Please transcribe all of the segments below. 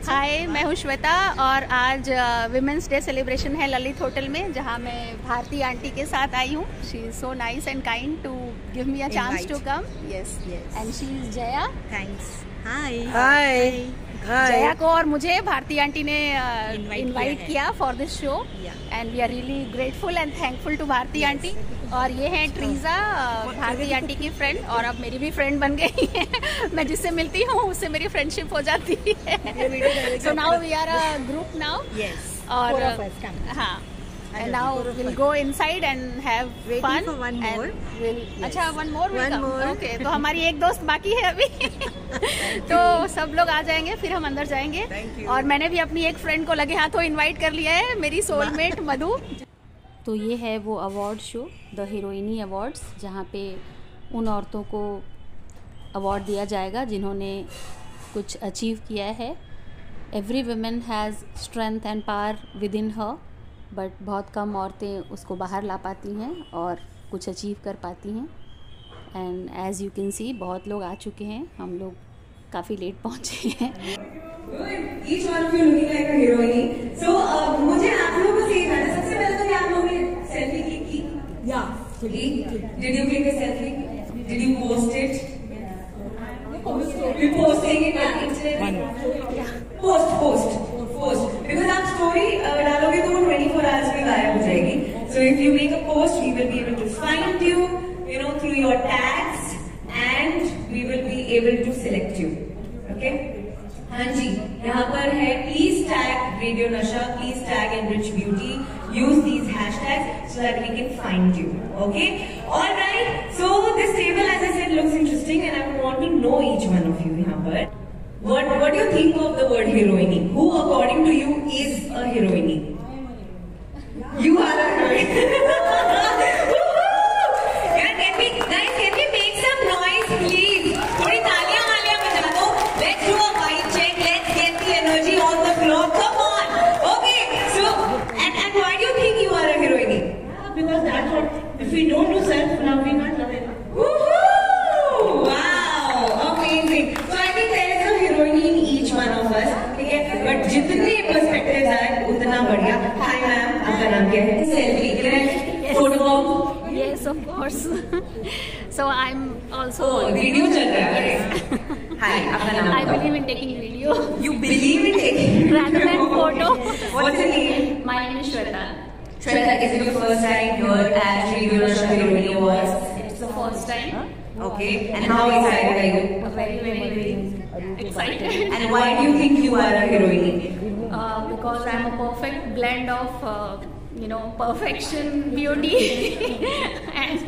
हाय, मैं हूँ श्वेता और आज विमेंस डे सेलिब्रेशन है ललित होटल में, जहाँ मैं भारती आंटी के साथ आई हूँ। She is so nice and kind to give me a chance to come. Yes, and she is Jaya. Thanks. Hi hi. Jaya को और मुझे भारती आंटी ने इनवाइट किया for this show and we are really grateful and thankful to Bharati aunty. और ये है Teresa, Bharati aunty की friend, और अब मेरी भी फ्रेंड बन गई है। मैं जिससे मिलती हूँ उससे मेरी फ्रेंडशिप हो जाती है। So now we are a group now. और हाँ, and now we'll go inside and have fun. For one more. अच्छा, one more will come. Okay, तो हमारी एक दोस्त बाकी है अभी। तो सब लोग आ जाएंगे, फिर हम अंदर जाएंगे। और मैंने भी अपनी एक फ्रेंड को लगे हाथों इनवाइट कर लिया है, मेरी सोलमेट मधु। तो ये है वो अवार्ड शो, द हीरोइनी अवार्ड्स, जहाँ पे उन औरतों को अवार्ड दिया जाएगा जिन्होंने कुछ अचीव किया है। Every women has strength and power with in her, but बहुत कम औरतें उसको बाहर ला पाती हैं और कुछ अचीव कर पाती हैं। And as you can see बहुत लोग आ चुके हैं, हम लोग काफ़ी लेट पहुँचे हैं। Each one of you looking like a heroine. So मुझे आप लोगों को सीखना है। सबसे पहले तो क्या आप लोगों ने सेल्फी क्लिक की? Yeah. Did you click a selfie? Did you post it? You're posting it on internet. Post. Because आप story डालोगे तो वो 24 hours में गायब हो जाएगी. So if you make a post, we will be able to find you, through your tags, and we will be able to select you. Okay? हाँ जी, यहाँ पर है please tag Radio Nasha, please tag Enrich Beauty. Use these hashtags so that we can find you. Okay? All right. So this table, as I said, looks interesting, and I want to know each one of you यहाँ पर. What do you think of the word heroine? Who, according to you, is a heroine? You are a heroine. Can we make some noise, please? थोड़ी तालियां बजा दो. Let's do a mic check. Let's get the energy on the floor. Come on. Okay. So, and why do you think you are a heroine? Because that's what. If we don't do self-love, we can't love anyone. Woohoo! Wow, amazing. So I think there is a heroine in each one of us. ठीक है? But जितने perspectives आए उतना बढ़िया. Hi ma'am, आपका नाम क्या है? Selfie, correct? Photo. Yes, of course. So I'm also. Video चल रहा है. Hi, आपका नाम? I believe in taking video. You believe in taking rather than photo. What's your name? My name is Shweta. Shweta, is it your first time here at Radio Nasha Heroine Awards? It's the first time. Okay, and how excited are you? Very, very, very excited. And why do you think you are a heroine? Because I'm a perfect blend of, perfection, beauty, and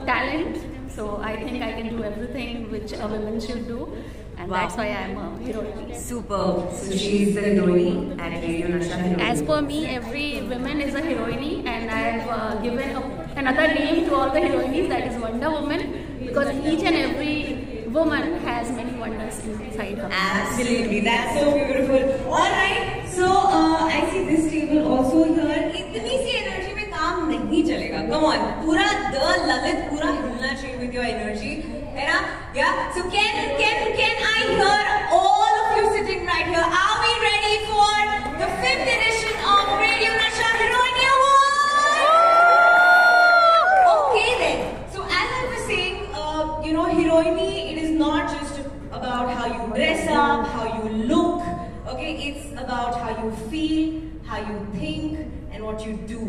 talent. So I think I can do everything which a woman should do, and that's why I'm a heroine. Super. So she's the heroine at Radio Nasha Heroine. As per me, every woman is a heroine, and I've given another name to all the heroines, that is Wonder Woman, because each and every woman has many wonders inside her. Absolutely, that's so beautiful. All right, so I see this table also here. इतनी सी energy में काम नहीं चलेगा. Come on, पूरा the Lalit पूरा हिलना चाहिए with your energy, है ना? Yeah. So can I hear all of you sitting right here? Are we ready for the 5th edition of Radio Nasha Heroine Awards? Okay then. So as I was saying, heroine, it is not just about how you dress up, how you look. Okay, it's about how you feel, how you think, and what you do.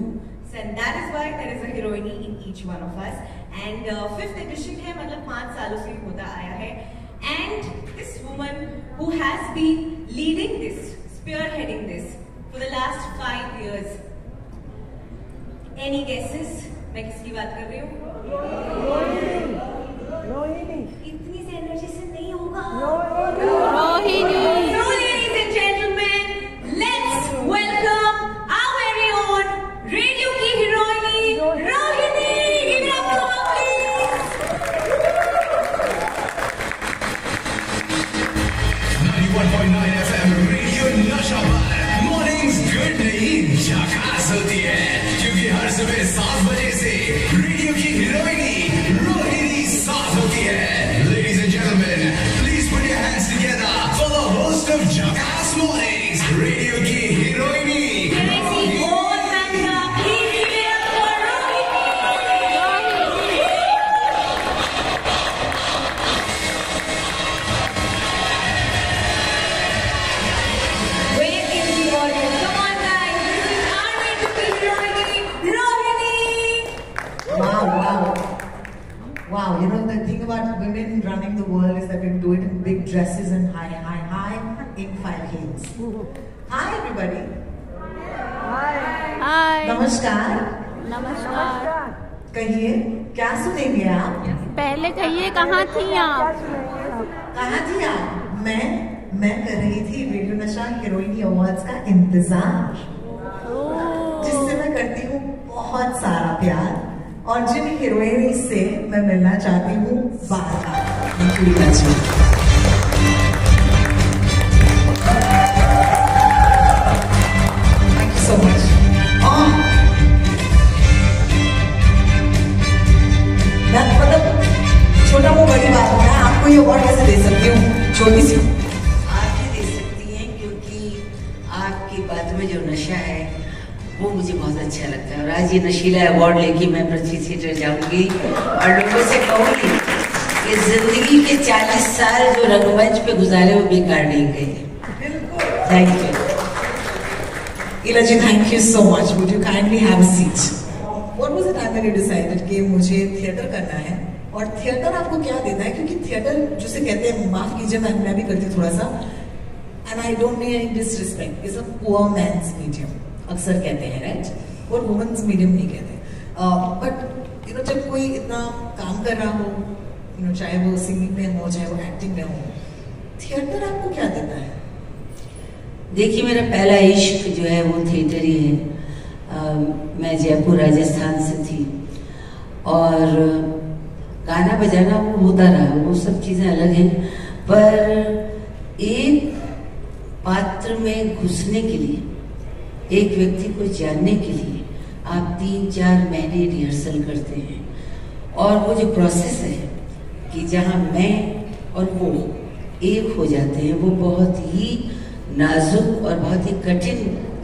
So, and that is why there is a heroine in each one of us. And 5th edition है, मतलब 5 सालों से होता आया है. And this woman who has been leading this, spearheading this for the last 5 years. Any guesses? मैं किसकी बात कर रही हूँ? इतनी सी एनर्जी से नहीं होगा. Rohini. So ladies and gentlemen, let's welcome our very own radio की heroine Rohini. Give it up for her, please. 91.9 FM Radio Nasha Mornings good नहीं झकास होती है, क्योंकि हर सुबह 7 बजे से रेडियो की हीरोइनी रोहिणी साथ होती है. Ladies and gentlemen, please put your hands together for the host of wow, you know, the thing about women running the world is that we do it in big dresses and high in 5 heels. Hi everybody. हाय नमस्कार. नमस्कार. कहिए क्या सुनेंगे आप? पहले कहिए कहाँ थी आप? कहाँ थी आप? मैं कर रही थी रेडियो नशा हीरोइनी अवार्ड्स का इंतजार, जिससे मैं करती हूँ बहुत सारा प्यार और जिन हीरोइनी से मैं मिलना चाहती हूँ बार-बार. Thank you so much. मतलब छोटा वो बड़ी बात है, मैं आपको ये अवार्ड कैसे दे सकती हूँ? छोटी सी आप ही दे सकती हैं, क्योंकि आपकी बात में जो नशा है वो मुझे बहुत अच्छा लगता है. और आज ये नशीला अवार्ड लेके मैं पृथ्वी थिएटर जाऊंगी और लोगों से कहूंगी कि जिंदगी के 40 साल जो रंगमंच पे गुजारे वो बेकार नहीं गए. Thank you. Ila ji, thank you so much. Would you kindly have a seat? What was the time when you decided कि मुझे थिएटर करना है? और थिएटर आपको क्या देता है? क्योंकि थिएटर जिसे कहते हैं, माफ कीजिए मैं भी करती हूँ थोड़ा सा, and I don't mean any disrespect, is a poor man's medium. अक्सर कहते हैं, right? और women's medium नहीं कहते. But you know, जब कोई इतना काम कर रहा हो, you know, चाहे वो सिंगिंग में हो, चाहे वो एक्टिंग में हो, थिएटर आपको क्या देता है? देखिए, मेरा पहला इश्क जो है वो थिएटर ही है. मैं जयपुर राजस्थान से थी और गाना बजाना वो होता रहा, वो सब चीज़ें अलग हैं, पर एक पात्र में घुसने के लिए, एक व्यक्ति को जानने के लिए आप 3-4 महीने रिहर्सल करते हैं. और वो जो प्रोसेस है कि जहाँ मैं और वो एक हो जाते हैं, वो बहुत ही नाजुक और बहुत ही कठिन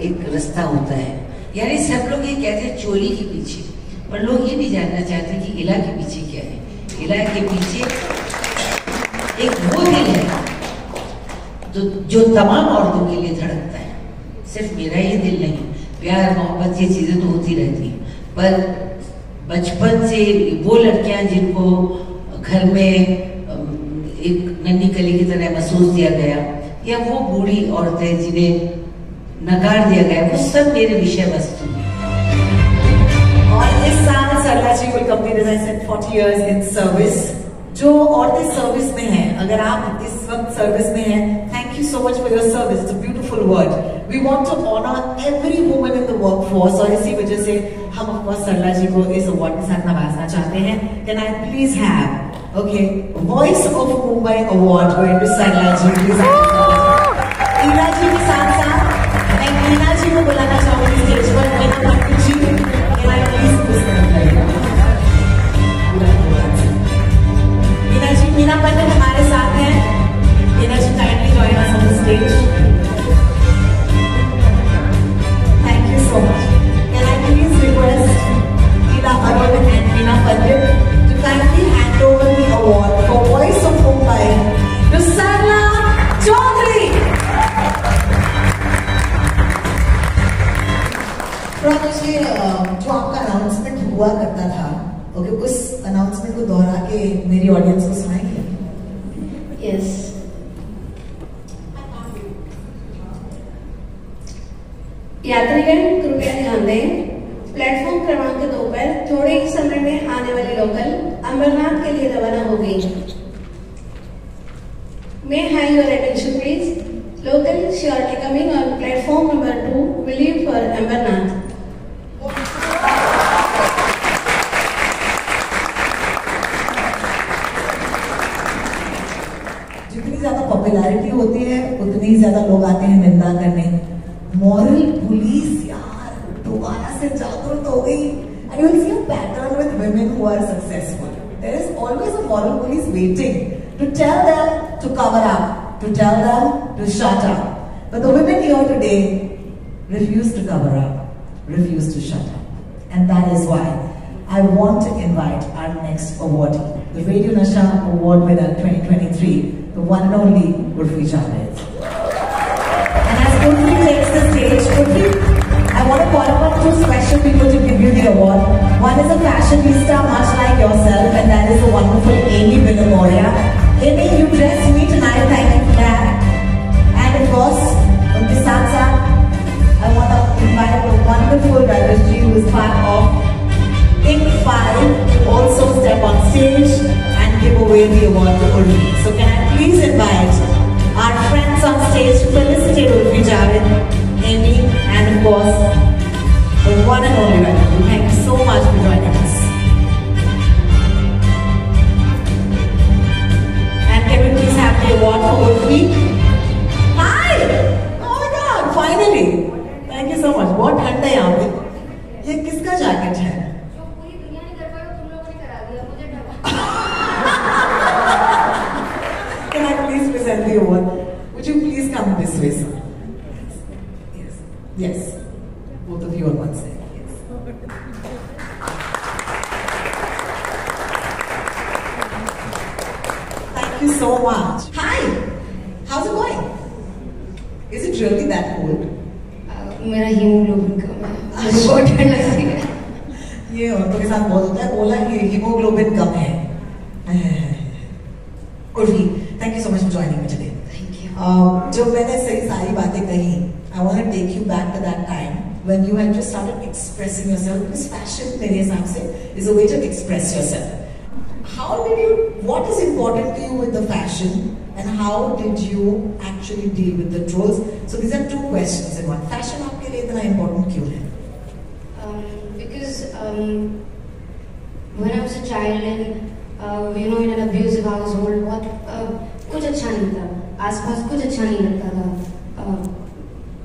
एक रास्ता होता है. यानी सब लोग ये कहते हैं चोली के पीछे, पर लोग ये नहीं जानना चाहते कि इला के पीछे क्या है. इला के पीछे एक वो दिल है जो तमाम औरतों के लिए धड़कता है. सिर्फ मेरा ही दिल नहीं, प्यार मोहब्बत ये चीजें तो होती रहती हैं, पर बचपन से वो लड़कियां जिनको घर में एक नन्ही कली की तरह महसूस दिया गया, या वो बूढ़ी औरतें जिन्हें नकार दिया गया, वो सब मेरे विषय वस्तु हैं. और इस साल सरला जी will complete, as I said, 40 years in service. जो औरतें सर्विस में हैं, अगर आप इस वक्त सर्विस में हैं, thank you so much for your service. It's a beautiful word. We want to honor every woman in the workforce. और इसी वजह से हम of course सरला जी को इस अवार्ड के साथ नवाजना चाहते हैं. Can I please have, okay, Voice of Mumbai Award going to Sarla ji, please. ईला जी के साथ साथ मैं मीना जी को बुलाना चाहूंगी स्टेज पर. मीना पंडित जी, can I please मीना पंडित हमारे साथ हैं. Meena ji kindly join us on the stage. Thank you so much. Can I please request Ila Arun and Meena Pandit to kindly hand over the award for Voice of Mumbai to Sarla Chaudhary. मुझे जो आपका announcement हुआ करता था, okay, उस announcement को दोहरा के मेरी ऑडियंस को सुनाएंगे? यस. यात्रीगण कृपया ध्यान दें, प्लेटफॉर्म क्रमांक 2 पर थोड़े ही समय में आने वाली लोकल अमरनाथ के लिए रवाना हो गई. May I have your attention please? Local shortly coming on platform number 2 will leave for Amarnath. जितनी ज्यादा पॉपुलैरिटी होती है उतनी ही ज्यादा लोग आते हैं निंदा करने. मॉरल पुलिस यार दोबारा से जागरूक हो गई. And you will see a pattern with women who are successful. There is always a moral police waiting to tell them to cover up, to tell them to shut up. But the women here today refuse to cover up, refuse to shut up. And that is why I want to invite our next awardee, the Radio Nasha Award winner 2023, the one and only Urfi Javed. And as Urfi takes the stage, Urfi, I want to call upon two special people to give you the award. One is a fashionista much like yourself, and that is the wonderful Amy Villamoria. Amy, you dressed me tonight, thank you for that. And of course, unke saath saath, I want to invite the wonderful Rajeshji, who is part of Ink 5, to also step on stage and give away the award to Urvi. So can I please invite our friends on stage to felicitate Urvi Javed, Amy, and of course, the one and only Rajeshji. Thank you so much for joining us. And can we please have the award for Urvi? Hi! Oh my God, finally! Thank you so much. बहुत ठंड है यहाँ पे. ये किसका jacket है? जो पूरी दुनिया ने कर पाया तुम लोगों ने करा दिया मुझे ढका. Can I please present the award? Would you please come this way, sir? Yes. Yes. Both of you on one side. Yes. Thank you so much. Hi. How's it going? Is it really that cold? मेरा haemoglobin कम है. मुझे बहुत ठंड लगती है. ये औरतों के साथ बहुत होता है. बोला कि हीमोग्लोबिन कम है. Urvi, thank you so much for joining me today. Thank you. जब मैंने सारी बातें कही, I want to take you back to that time when you had just started expressing yourself. Because fashion, मेरे हिसाब से, is a way to express yourself. What is important to you with the fashion, and how did you actually deal with the trolls? So these are two questions in one. Fashion आपके लिए इतना important क्यों है? Because when I was a child and in an abusive household, बहुत कुछ अच्छा नहीं था. आसपास कुछ अच्छा नहीं लगता था.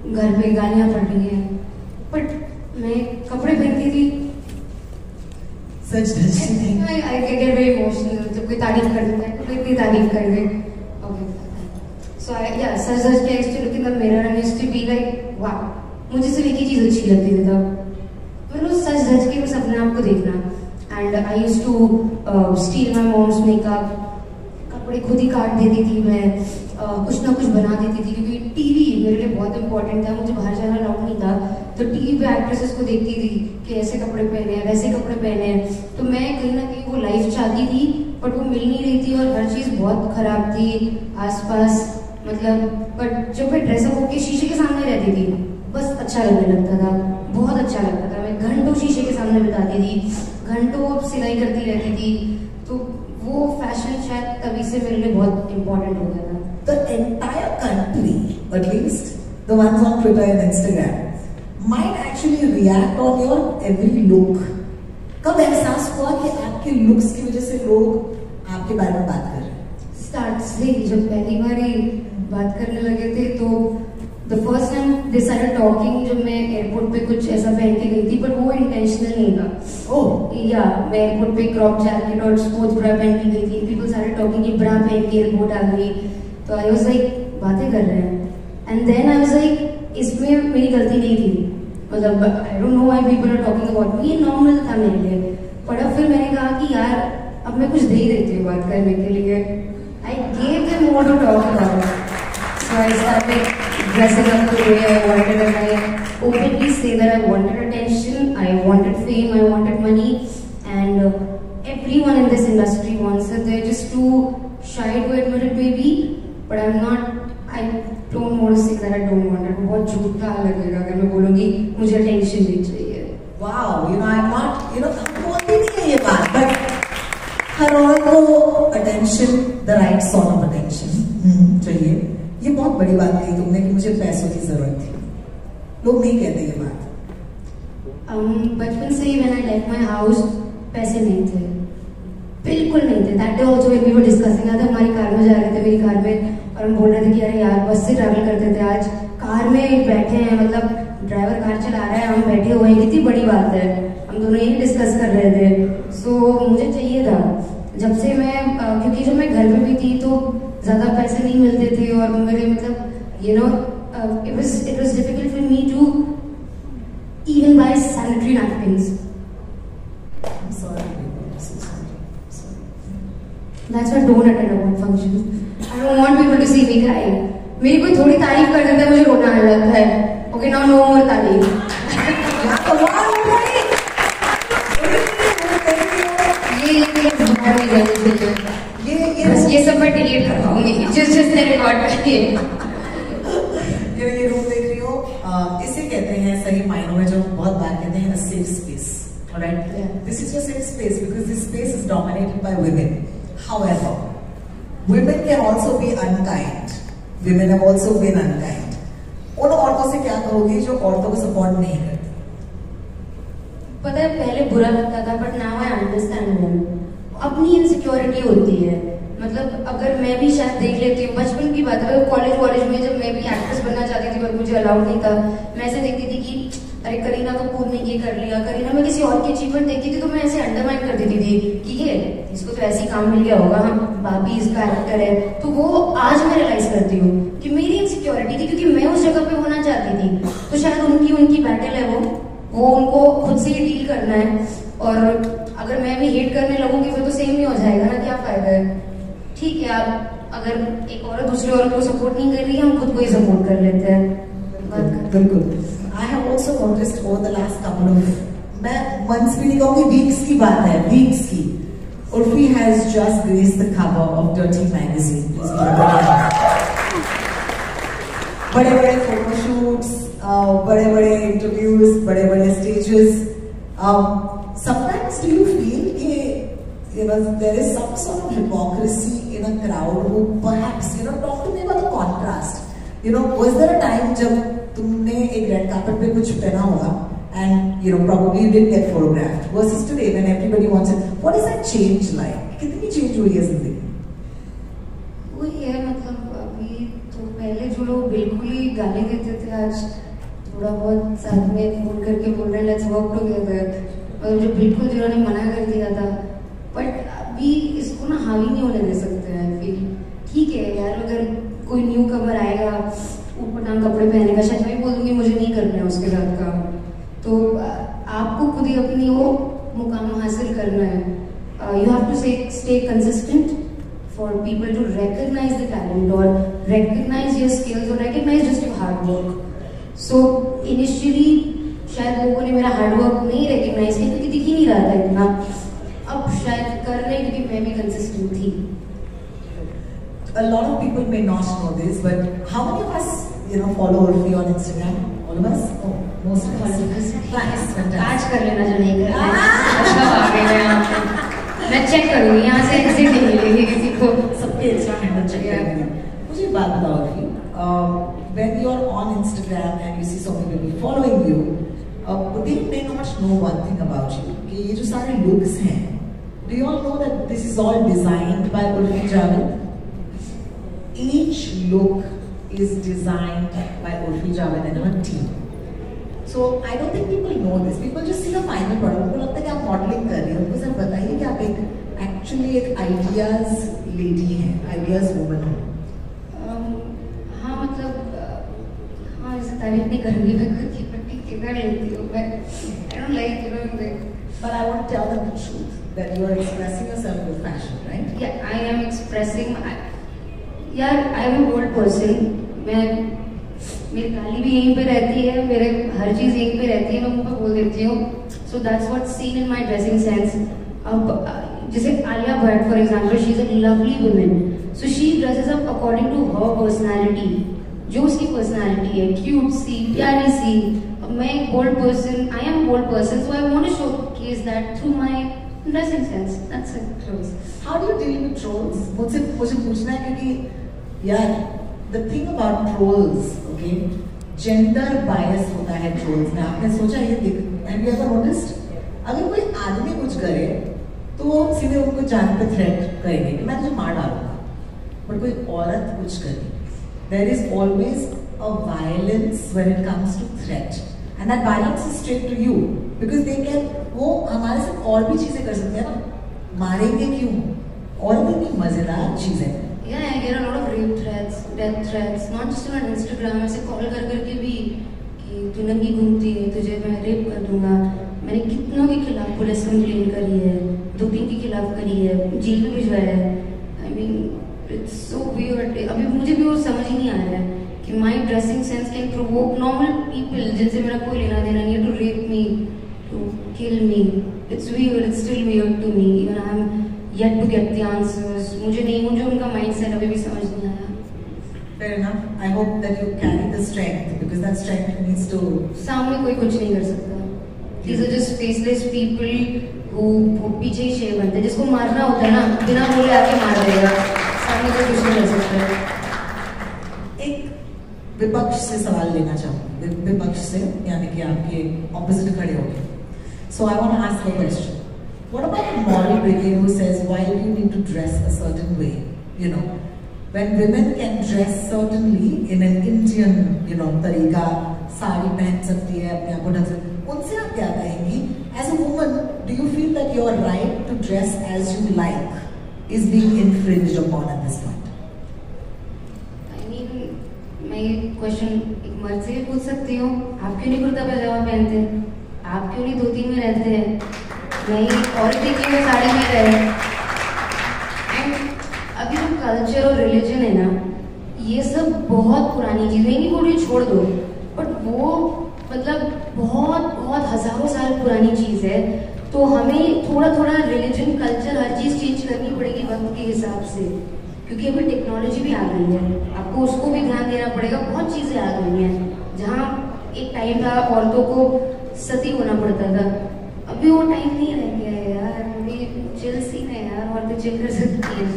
घर पे गालियाँ पड़ रही हैं, but मैं कपड़े पहनती थी. Such doesn't think. I get very emotional. जब कोई तारीफ कर देता है, तो इतनी तारीफ कर दे. Okay. So सच के I used to look in the mirror and I used to be like, wow. मुझे सिर्फ एक ही चीज़ अच्छी लगती थी तब. मतलब सच के बस अपने आप को देखना. And I used to steal my mom's makeup. कपड़े खुद ही काट देती थी मैं. कुछ ना कुछ बना देती थी क्योंकि टीवी मेरे लिए बहुत इंपॉर्टेंट था. मुझे बाहर जाना अलाउड नहीं था, तो टीवी पे एक्ट्रेसेस को देखती थी कि ऐसे कपड़े पहने हैं, वैसे कपड़े पहने हैं. तो मैं कहीं ना कहीं वो लाइफ चाहती थी, बट वो मिल नहीं रही थी और हर चीज़ बहुत खराब थी आसपास. मतलब बट जब मैं ड्रेसअप होकर शीशे के सामने रहती थी, बस अच्छा लगने लगता था. बहुत अच्छा लगता था. मैं घंटों शीशे के सामने बिताती थी, घंटों सिलाई करती रहती थी. तो वो फैशन शायद तभी से मेरे लिए बहुत इंपॉर्टेंट हो गया था. The entire country, at least the ones on Twitter and Instagram, might actually react on your every look. कब एहसास हुआ कि आपके looks की वजह से लोग आपके बारे में बात कर रहे हैं? स्टार्ट से जब पहली बार बात करने लगे थे, तो the first time they started talking, जब मैं एयरपोर्ट पे कुछ ऐसा पहन के गई थी, पर वो इंटेंशनल नहीं था. मैं एयरपोर्ट पे क्रॉप जैकेट और स्पोर्ट्स ब्रा पहन के गई थी. पीपल स्टार्टेड टॉकिंग कि ब्रा पहन के एयरपोर्ट आ गई. तो आई वाज लाइक बातें कर रहे हैं. And then I was like इसमें मेरी गलती नहीं थी. मतलब I don't know why people are talking about me. ये नॉर्मल था मेरे लिए. पर अब फिर मैंने कहा कि यार अब मैं कुछ दे ही देती हूँ बात करने के लिए. I gave them more to talk about. So I started dressing up the way I wanted, and I openly say that I wanted attention, I wanted fame, I wanted money, and everyone in this industry wants it. They're just too shy to admit it maybe, but I don't want to say that I don't want it. बहुत झूठा लगेगा अगर मैं बोलूँगी मुझे attention नहीं चाहिए. Wow, I'm not, हम बोलते नहीं है ये बात, but हर औरत को attention, the right sort of attention चाहिए. ये बहुत बड़ी बात कही तुमने कि मुझे पैसों की जरूरत थी. लोग नहीं कहते ये बात. बचपन से ही when I left my house पैसे नहीं थे, बिल्कुल नहीं थे. That day also when we were discussing, आते हमारी कार में जा रहे थे, मेरी कार में, और हम बोल रहे थे कि अरे यार बस से ट्रैवल करते थे, आज कार में बैठे हैं, मतलब ड्राइवर कार चला रहा है, हम बैठे हुए हैं, कितनी बड़ी बात है. हम दोनों यही डिस्कस कर रहे थे. सो मुझे चाहिए था जब से मैं, क्योंकि जब मैं घर में भी थी तो ज़्यादा पैसे नहीं मिलते थे, और मेरे मतलब it was difficult for me to even buy sanitary napkins. I'm sorry. That's why I don't attend award functions. I don't want people to see me crying. मेरी कोई थोड़ी तारीफ कर देता है मुझे रोना आ जाता है. Okay, now no more तारीफ. हाँ, कमाल हो गई। ये सब मैं डिलीट करवाऊंगी, जिस रिकॉर्ड करिए। ये रूम देख रही हो, इसे कहते हैं सही मायनों में, जो बहुत बार कहते हैं safe space. Alright, this is your safe space because this space is dominated by women. However, women can also be unkind. Women have also been unkind. उन औरतों से क्या कहोगी जो औरतों को सपोर्ट नहीं करती? पता है पहले बुरा लगता था, but now I understand them. अपनी इनसिक्योरिटी होती है, मतलब अगर मैं भी शायद देख लेती हूँ, बचपन की बात है, कॉलेज में जब मैं भी एक्ट्रेस बनना चाहती थी पर मुझे अलाउड नहीं था, मैं ऐसे देखती थी कि अरे करीना कपूर ने ये कर लिया, करीना में किसी और की अचीवमेंट देखती थी तो मैं ऐसे अंडरमाइन कर देती थी कि ये इसको तो ऐसे ही काम मिल गया होगा, हाँ भाभी इसका एक्टर है। तो वो आज मैं रियलाइज करती हूँ कि मेरी इनसिक्योरिटी थी, क्योंकि मैं उस जगह पे होना चाहती थी, तो शायद उनकी बैटल है वो उनको खुद से ही डील करना है। और अगर मैं भी हेट करने लगूंगी फिर तो सेम ही हो जाएगा ना, क्या फायदा है। ठीक है, आप अगर एक औरत दूसरी औरत को सपोर्ट नहीं कर रही है, हम खुद को ही सपोर्ट कर लेते हैं। बिल्कुल। I have also noticed over the last couple of, मैं months भी नहीं कहूँगी, weeks की बात है, weeks की, Urfi has just graced the cover of Dirty Magazine. बड़े-बड़े photoshoots, बड़े-बड़े interviews, बड़े-बड़े stages. Sometimes do you feel that there is some sort of hypocrisy in a crowd who perhaps, talk to me about the contrast. Was there a time जब तुमने एक red carpet पे कुछ पहना होगा and probably you didn't get photographed versus today when everybody wants it? What is that change like? कितनी change हुई है जिंदगी? वही है, मतलब अभी तो पहले जो लोग बिल्कुल ही गाली देते थे, आज थोड़ा बहुत साथ में फोन करके बोल रहे हैं लेट्स वर्क टुगेदर, और जो बिल्कुल जिन्होंने मना कर दिया था, बट अभी इसको ना हावी नहीं होने दे सकते हैं। फिर ठीक है यार, अगर कोई न्यू कमर आएगा ऊटपटांग कपड़े पहने का, शायद मैं बोल दूंगी मुझे नहीं करना है उसके साथ काम, तो आपको खुद ही अपनी वो मुकाम हासिल करना है। You have to stay consistent for people to recognise the talent और रिकॉग्नाइज योर स्किल्स और recognise just your hard work. So initially शायद लोगों ने मेरा हार्ड वर्क नहीं रिकॉग्नाइज किया क्योंकि दिख ही नहीं रहा था इतना, अब शायद कर रहे क्योंकि मैं भी कंसिस्टेंट थी। A lot of people may not know this, but how many of us, follow Urfi on Instagram? All of us? Oh, most of us. Nice, fantastic. आज कर लेना जो नहीं कर रहे। अच्छा आ गए हैं यहाँ पे। मैं चेक करूँगी, यहाँ से एग्जिट नहीं मिलेगी किसी को। सबके Instagram हैंडल चेक करेंगे। मुझे एक बात बताओ Urfi, when you are on Instagram and you see so many people following you, they may not know one thing about you, कि ये जो सारे looks हैं, do you all know that this is all designed by Urfi Javed? Each look is designed by Urfi Javed and her team. So I don't think people know this. People just see the final product. उनको लगता है कि आप modelling कर रही हैं। उनको सिर्फ बताइए कि आप एक आइडियाज लेडी हैं, आइडियाज वुमन हो। हाँ मतलब हाँ, ऐसे तारीफ नहीं करूँगी मैं खुद की, पर ठीक है कर लेती हूँ मैं। I don't like But I want to tell them the truth that you are expressing yourself with passion, right? Yeah, I am expressing. यार I am a bold person, मेरी गाली भी यहीं पे रहती है, मेरे हर चीज यहीं पे रहती है, मैं मुंह पे बोल देती हूँ। So that's what seen in my dressing sense. अब जैसे Alia Bhatt for example, she is a lovely woman, so she dresses up according to her personality, जो उसकी पर्सनालिटी है, क्यूट सी, प्यारी सी। मैं एक bold person, I am bold person, so I want to showcase that through my dressing sense. That's it. How do you deal with trolls? मुझे पूछना है क्योंकि यार the thing about trolls, okay, gender bias होता है trolls में। आपने सोचा ये have you ever noticed? अगर कोई आदमी कुछ करे तो सीधे उनको जान पे थ्रेट करेंगे कि मैं तुझे मार डालूंगा, बट कोई औरत कुछ करे, there is always a violence when it comes to threat, and that violence is straight to you because they can, वो हमारे साथ और भी चीजें कर सकते हैं ना, मारेंगे क्यों? और भी नहीं मजेदार चीजें। Yeah, I get a lot of rape threats, death threats, not just on Instagram, ऐसे कॉल कर करके भी कि तू नंगी घूमती है, तुझे मैं रेप कर दूंगा। मैंने कितनों के खिलाफ पुलिस कंप्लेन करी है, 2-3 के खिलाफ करी है, जेल में भिजवाया है। I mean, it's so weird. अभी मुझे भी वो समझ ही नहीं आ रहा है कि my dressing sense can provoke normal people जिनसे मेरा कोई लेना देना नहीं है to rape me, to kill me. It's weird, it's still weird to me. Even I am yet to get the answers. मुझे उनका माइंडसेट अभी भी समझ नहीं आया. Fair enough. I hope that you carry the strength, because that strength needs to. सामने कोई कुछ नहीं कर सकता. These are just faceless people who पीछे ही शेर बनते हैं. जिसको मारना होता है ना, बिना बोले आके मार देगा. सामने कोई कुछ नहीं कर सकता. एक विपक्ष से सवाल लेना चाहूँगी, विपक्ष से, यानी कि आपके ऑपोजिट खड़े होंगे. So I want to ask a question. What about the moral brigade who says why do you need to dress a certain way? You know, when women can dress certainly in an Indian, you know, तरीका, साड़ी पहन सकती है, अपने आप को ढक सकती है, उनसे आप क्या कहेंगी? As a woman, do you feel that your right to dress as you like is being infringed upon at this point? I mean, मैं ये क्वेश्चन एक मर्द से भी पूछ सकती हूँ. आप क्यों नहीं कुर्ता पजामा पहनते? आप क्यों नहीं धोती में रहते हैं? नहीं, औरतें क्यों साड़ी में रहे? अभी जो कल्चर और रिलीजन है ना, ये सब बहुत पुरानी चीज़. मैं नहीं बोल रही छोड़ दो, बट वो मतलब बहुत हजारों साल पुरानी चीज़ है. तो हमें थोड़ा रिलीजन, कल्चर, हर चीज़ चेंज करनी पड़ेगी वक्त के हिसाब से, क्योंकि अभी टेक्नोलॉजी भी आ गई है. आपको उसको भी ध्यान देना पड़ेगा. बहुत चीज़ें आ गई हैं. जहाँ एक टाइम था औरतों को सती होना पड़ता था, अभी वो टाइम नहीं रह गया है यार. अभी चिल सीन है यार, औरतें चिल कर सकती हैं.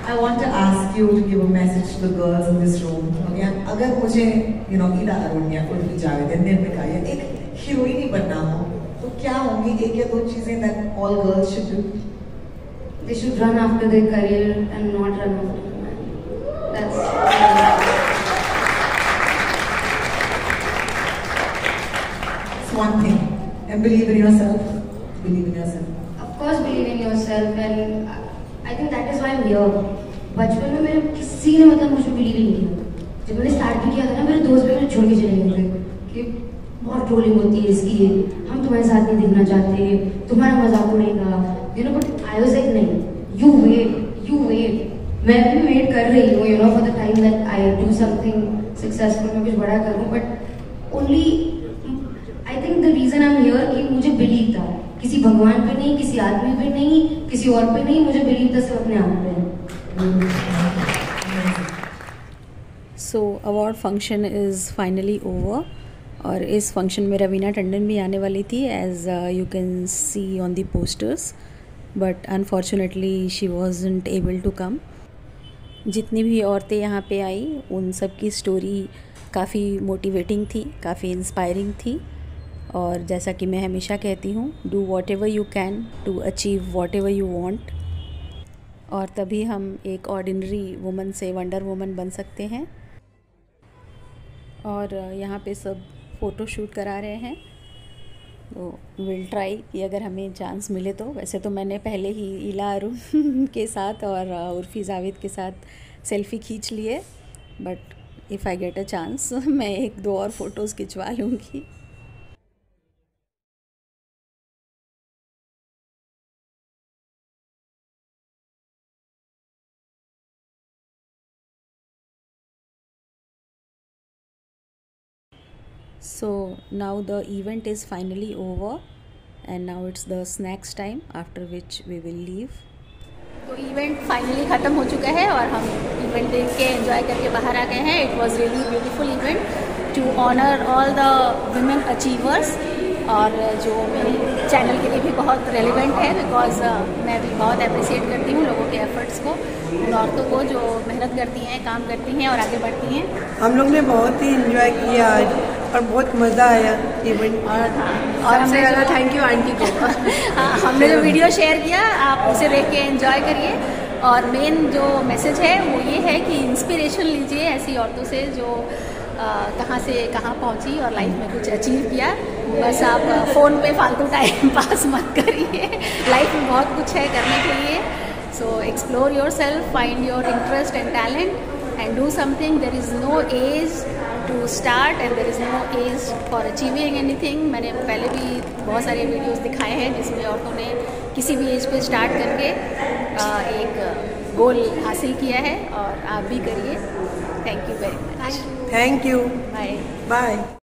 I want to ask you to give a message to the girls in this room. Okay? अगर मुझे, you know, ईरा अरुण या उर्फी जावेद या निर्मिका या एक हीरोइन बनना हो, तो क्या होंगी एक या दो चीजें that all girls should do? They should run after their career and not run after the man. That's one thing. And believe in yourself. Believe in yourself. Of course, believe in yourself, and I think that is why I'm here. बचपन में मेरे किसी ने मतलब मुझे believe नहीं किया. जब मैंने स्टार्ट भी किया था ना, मेरे दोस्त भी मुझे छोड़ के चले गए थे कि बहुत ट्रोलिंग होती है इसकी, हम तुम्हारे साथ नहीं दिखना चाहते, तुम्हारा मजाक उड़ेगा, you know. But I was like नहीं, you wait. मैं भी वेट कर रही हूँ, you know, for the time that I do something successful, मैं कुछ बड़ा करूँ. But only I think the reason I'm here कि मुझे बिलीव था, किसी भगवान पे नहीं, किसी आदमी पे नहीं, किसी और पे नहीं, मुझे बिलीव था सिर्फ अपने आप पे. So award function is finally over, और इस फंक्शन में रवीना टंडन भी आने वाली थी, as you can see on the posters, but unfortunately she wasn't able to come. जितनी भी औरतें यहाँ पे आई, उन सब की स्टोरी काफ़ी मोटिवेटिंग थी, काफ़ी इंस्पायरिंग थी. और जैसा कि मैं हमेशा कहती हूँ, do whatever you can to achieve whatever you want, और तभी हम एक ऑर्डिनरी वुमन से वंडर वुमन बन सकते हैं. और यहाँ पे सब फ़ोटो शूट करा रहे हैं, तो विल ट्राई कि अगर हमें चांस मिले तो. वैसे तो मैंने पहले ही ईला अरुण के साथ और उर्फी जावेद के साथ सेल्फ़ी खींच लिए, but if I get a chance मैं एक दो और फ़ोटोज़ खिंचवा लूँगी. So now the event is finally over and now it's the snacks time, after which we will leave. तो इवेंट फाइनली ख़त्म हो चुका है और हम इवेंट देख के एंजॉय करके बाहर आ गए हैं. It was really beautiful event to honour all the women achievers, और जो मेरे चैनल के लिए भी बहुत रेलिवेंट है, बिकॉज मैं भी बहुत अप्रिशिएट करती हूँ लोगों के एफर्ट्स को, उन औरतों को जो मेहनत करती हैं, काम करती हैं और आगे बढ़ती हैं. हम लोग ने बहुत ही एंजॉय किया आज और बहुत मज़ा आया इवेंट. और हमने ज़्यादा थैंक यू आंटी को. हमने जो वीडियो शेयर किया, आप उसे देख के एंजॉय करिए. और मेन जो मैसेज है वो ये है कि इंस्पिरेशन लीजिए ऐसी औरतों से जो कहाँ से कहाँ पहुँची और लाइफ में कुछ अचीव किया. बस आप फ़ोन पे फालतू टाइम पास मत करिए, लाइफ में बहुत कुछ है करने के लिए. So explore yourself, find your interest and talent and do something. There is no age to start and there is no age for achieving anything. मैंने पहले भी बहुत सारे वीडियोस दिखाए हैं जिसमें औरतों ने किसी भी एज पे स्टार्ट करके एक गोल हासिल किया है और आप भी करिए। Thank you very much. Thank you. Bye bye.